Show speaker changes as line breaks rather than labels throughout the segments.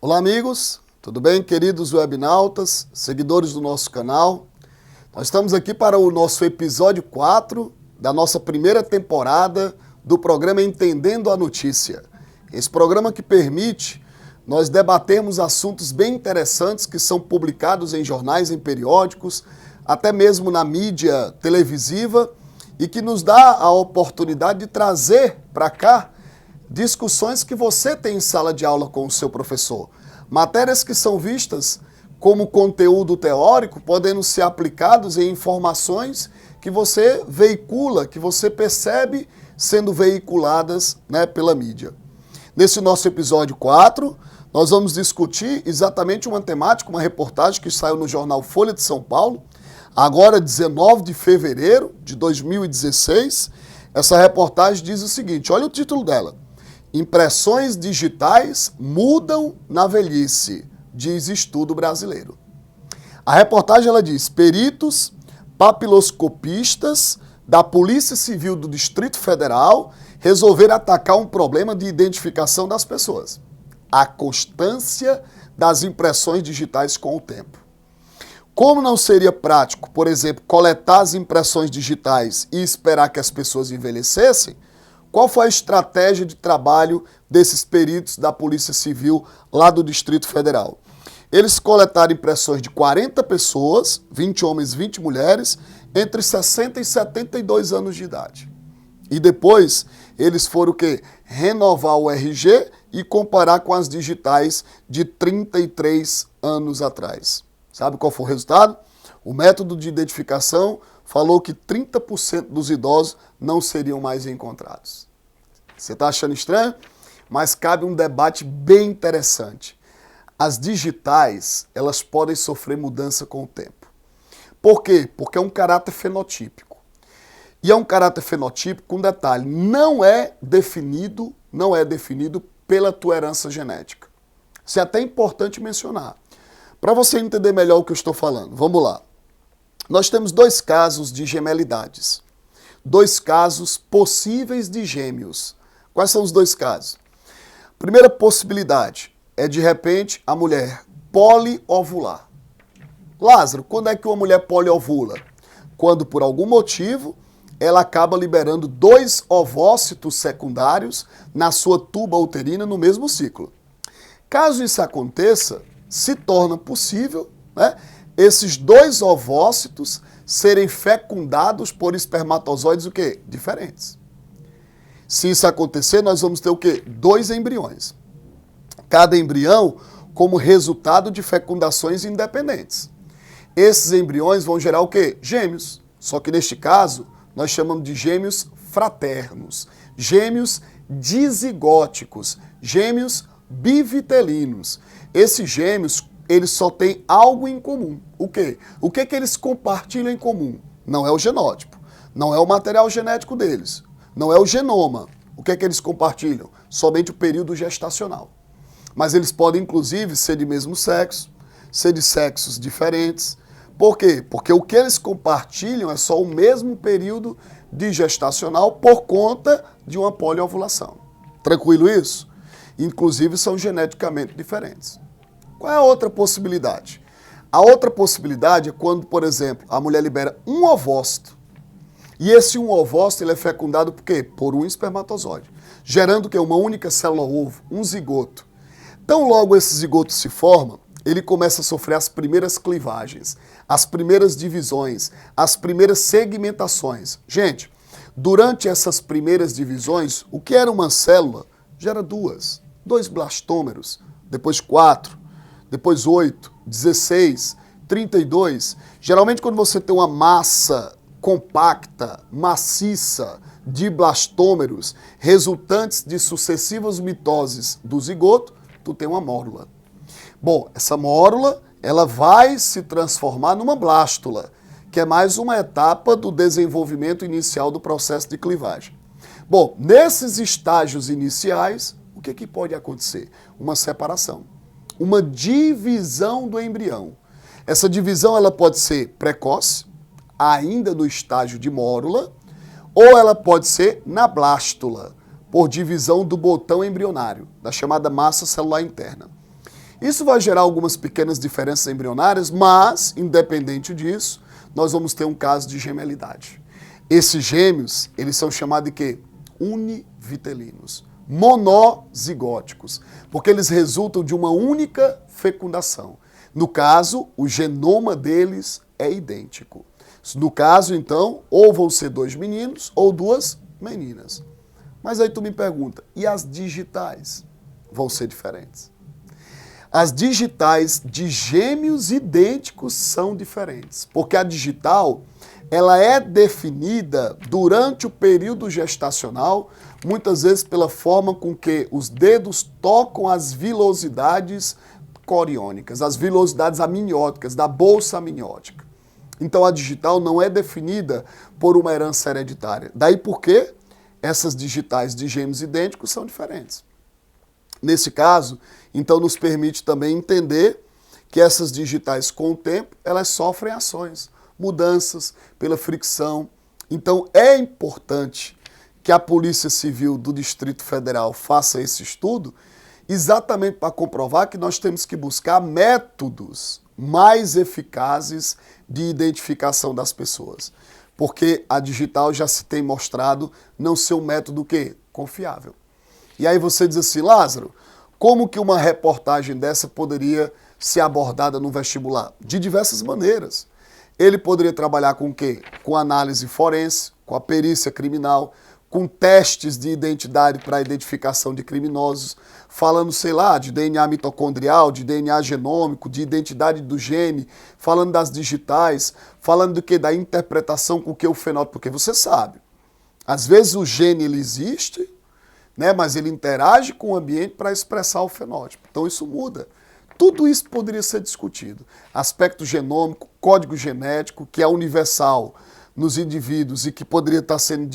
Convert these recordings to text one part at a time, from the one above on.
Olá amigos, tudo bem, queridos webnautas, seguidores do nosso canal? Nós estamos aqui para o nosso episódio 4 da nossa primeira temporada do programa Entendendo a Notícia. Esse programa que permite nós debatermos assuntos bem interessantes que são publicados em jornais, em periódicos, até mesmo na mídia televisiva e que nos dá a oportunidade de trazer para cá discussões que você tem em sala de aula com o seu professor. Matérias que são vistas como conteúdo teórico, podendo ser aplicados em informações que você veicula, que você percebe sendo veiculadas, pela mídia. Nesse nosso episódio 4, nós vamos discutir exatamente uma temática, uma reportagem que saiu no jornal Folha de São Paulo, agora 19 de fevereiro de 2016. Essa reportagem diz o seguinte, olha o título dela. Impressões digitais mudam na velhice, diz estudo brasileiro. A reportagem ela diz, peritos papiloscopistas da Polícia Civil do Distrito Federal resolveram atacar um problema de identificação das pessoas. A constância das impressões digitais com o tempo. Como não seria prático, por exemplo, coletar as impressões digitais e esperar que as pessoas envelhecessem, qual foi a estratégia de trabalho desses peritos da Polícia Civil lá do Distrito Federal? Eles coletaram impressões de 40 pessoas, 20 homens, 20 mulheres, entre 60 e 72 anos de idade. E depois eles foram o quê? Renovar o RG e comparar com as digitais de 33 anos atrás. Sabe qual foi o resultado? O método de identificação falou que 30% dos idosos não seriam mais encontrados. Você está achando estranho? Mas cabe um debate bem interessante. As digitais, elas podem sofrer mudança com o tempo. Por quê? Porque é um caráter fenotípico. E é um caráter fenotípico com detalhe, não é definido pela tua herança genética. Isso é até importante mencionar. Para você entender melhor o que eu estou falando, vamos lá. Nós temos dois casos de gemelidades. Dois casos possíveis de gêmeos. Quais são os dois casos? Primeira possibilidade é, de repente, a mulher poliovular. Lázaro, quando é que uma mulher poliovula? Quando, por algum motivo, ela acaba liberando 2 ovócitos secundários na sua tuba uterina no mesmo ciclo. Caso isso aconteça, se torna possível, esses 2 ovócitos serem fecundados por espermatozoides o quê? Diferentes. Se isso acontecer, nós vamos ter o quê? 2 embriões. Cada embrião como resultado de fecundações independentes. Esses embriões vão gerar o quê? Gêmeos. Só que neste caso, nós chamamos de gêmeos fraternos, gêmeos dizigóticos, gêmeos bivitelinos. Esses gêmeos, eles só têm algo em comum. O quê? O que que eles compartilham em comum? Não é o genótipo, não é o material genético deles, não é o genoma. O que é que eles compartilham? Somente o período gestacional. Mas eles podem, inclusive, ser de mesmo sexo, ser de sexos diferentes. Por quê? Porque o que eles compartilham é só o mesmo período de gestacional por conta de uma poliovulação. Tranquilo isso? Inclusive são geneticamente diferentes. Qual é a outra possibilidade? A outra possibilidade é quando, por exemplo, a mulher libera um ovócito. E esse um ovócito ele é fecundado por quê? Por um espermatozoide. Gerando que uma única célula ovo, um zigoto. Tão logo esse zigoto se forma, ele começa a sofrer as primeiras clivagens, as primeiras divisões, as primeiras segmentações. Gente, durante essas primeiras divisões, o que era uma célula gera 2 blastômeros, depois 4, depois 8, 16, 32. Geralmente quando você tem uma massa compacta, maciça de blastômeros resultantes de sucessivas mitoses do zigoto, tu tem uma mórula. Bom, essa mórula, ela vai se transformar numa blástula, que é mais uma etapa do desenvolvimento inicial do processo de clivagem. Bom, nesses estágios iniciais, o que pode acontecer? Uma separação, uma divisão do embrião. Essa divisão ela pode ser precoce, ainda no estágio de mórula, ou ela pode ser na blástula, por divisão do botão embrionário, da chamada massa celular interna. Isso vai gerar algumas pequenas diferenças embrionárias, mas, independente disso, nós vamos ter um caso de gemelidade. Esses gêmeos, eles são chamados de quê? Univitelinos, monozigóticos, porque eles resultam de uma única fecundação. No caso, o genoma deles é idêntico. No caso, então, ou vão ser 2 meninos ou 2 meninas. Mas aí tu me pergunta, e as digitais? Vão ser diferentes. As digitais de gêmeos idênticos são diferentes, porque a digital, ela é definida durante o período gestacional, muitas vezes pela forma com que os dedos tocam as vilosidades coriônicas, as vilosidades amnióticas, da bolsa amniótica. Então a digital não é definida por uma herança hereditária. Daí porque essas digitais de gêmeos idênticos são diferentes. Nesse caso, então nos permite também entender que essas digitais, com o tempo, elas sofrem ações, mudanças pela fricção. Então é importante que a Polícia Civil do Distrito Federal faça esse estudo exatamente para comprovar que nós temos que buscar métodos mais eficazes de identificação das pessoas. Porque a digital já se tem mostrado não ser um método que confiável. E aí você diz assim, Lázaro, como que uma reportagem dessa poderia ser abordada no vestibular? De diversas maneiras. Ele poderia trabalhar com o quê? Com análise forense, com a perícia criminal, com testes de identidade para a identificação de criminosos, falando, sei lá, de DNA mitocondrial, de DNA genômico, de identidade do gene, falando das digitais, falando do que? Da interpretação com que o fenótipo, porque você sabe, às vezes o gene ele existe, né, mas ele interage com o ambiente para expressar o fenótipo. Então isso muda. Tudo isso poderia ser discutido. Aspecto genômico, código genético, que é universal nos indivíduos e que poderia estar sendo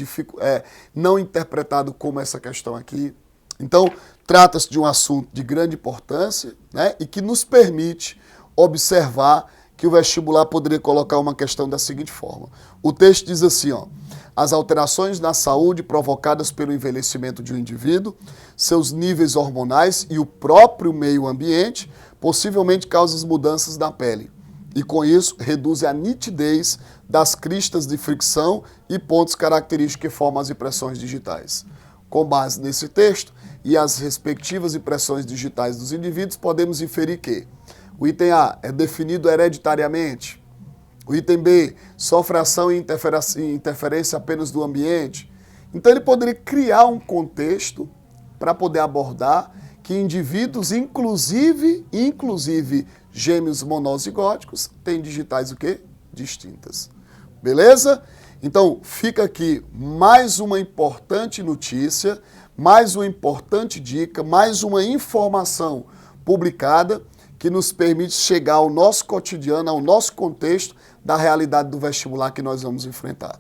não interpretado como essa questão aqui. Então, trata-se de um assunto de grande importância, né, e que nos permite observar que o vestibular poderia colocar uma questão da seguinte forma. O texto diz assim, ó, as alterações na saúde provocadas pelo envelhecimento de um indivíduo, seus níveis hormonais e o próprio meio ambiente possivelmente causam mudanças na pele. E com isso, reduzem a nitidez das cristas de fricção e pontos característicos que formam as impressões digitais. Com base nesse texto e as respectivas impressões digitais dos indivíduos, podemos inferir que o item A é definido hereditariamente, o item B sofre ação e interferência apenas do ambiente. Então ele poderia criar um contexto para poder abordar que indivíduos, inclusive gêmeos monozigóticos, têm digitais o quê? Distintas. Beleza? Então fica aqui mais uma importante notícia, mais uma importante dica, mais uma informação publicada que nos permite chegar ao nosso cotidiano, ao nosso contexto da realidade do vestibular que nós vamos enfrentar.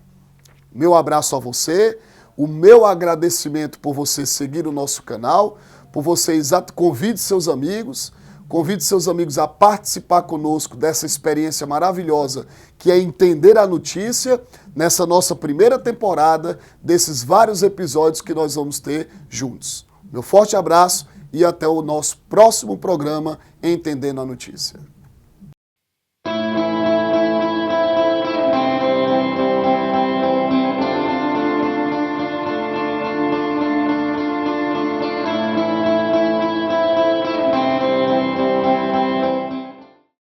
Meu abraço a você, o meu agradecimento por você seguir o nosso canal, por você convide seus amigos a participar conosco dessa experiência maravilhosa que é entender a notícia nessa nossa primeira temporada desses vários episódios que nós vamos ter juntos. Meu forte abraço e até o nosso próximo programa Entendendo a Notícia.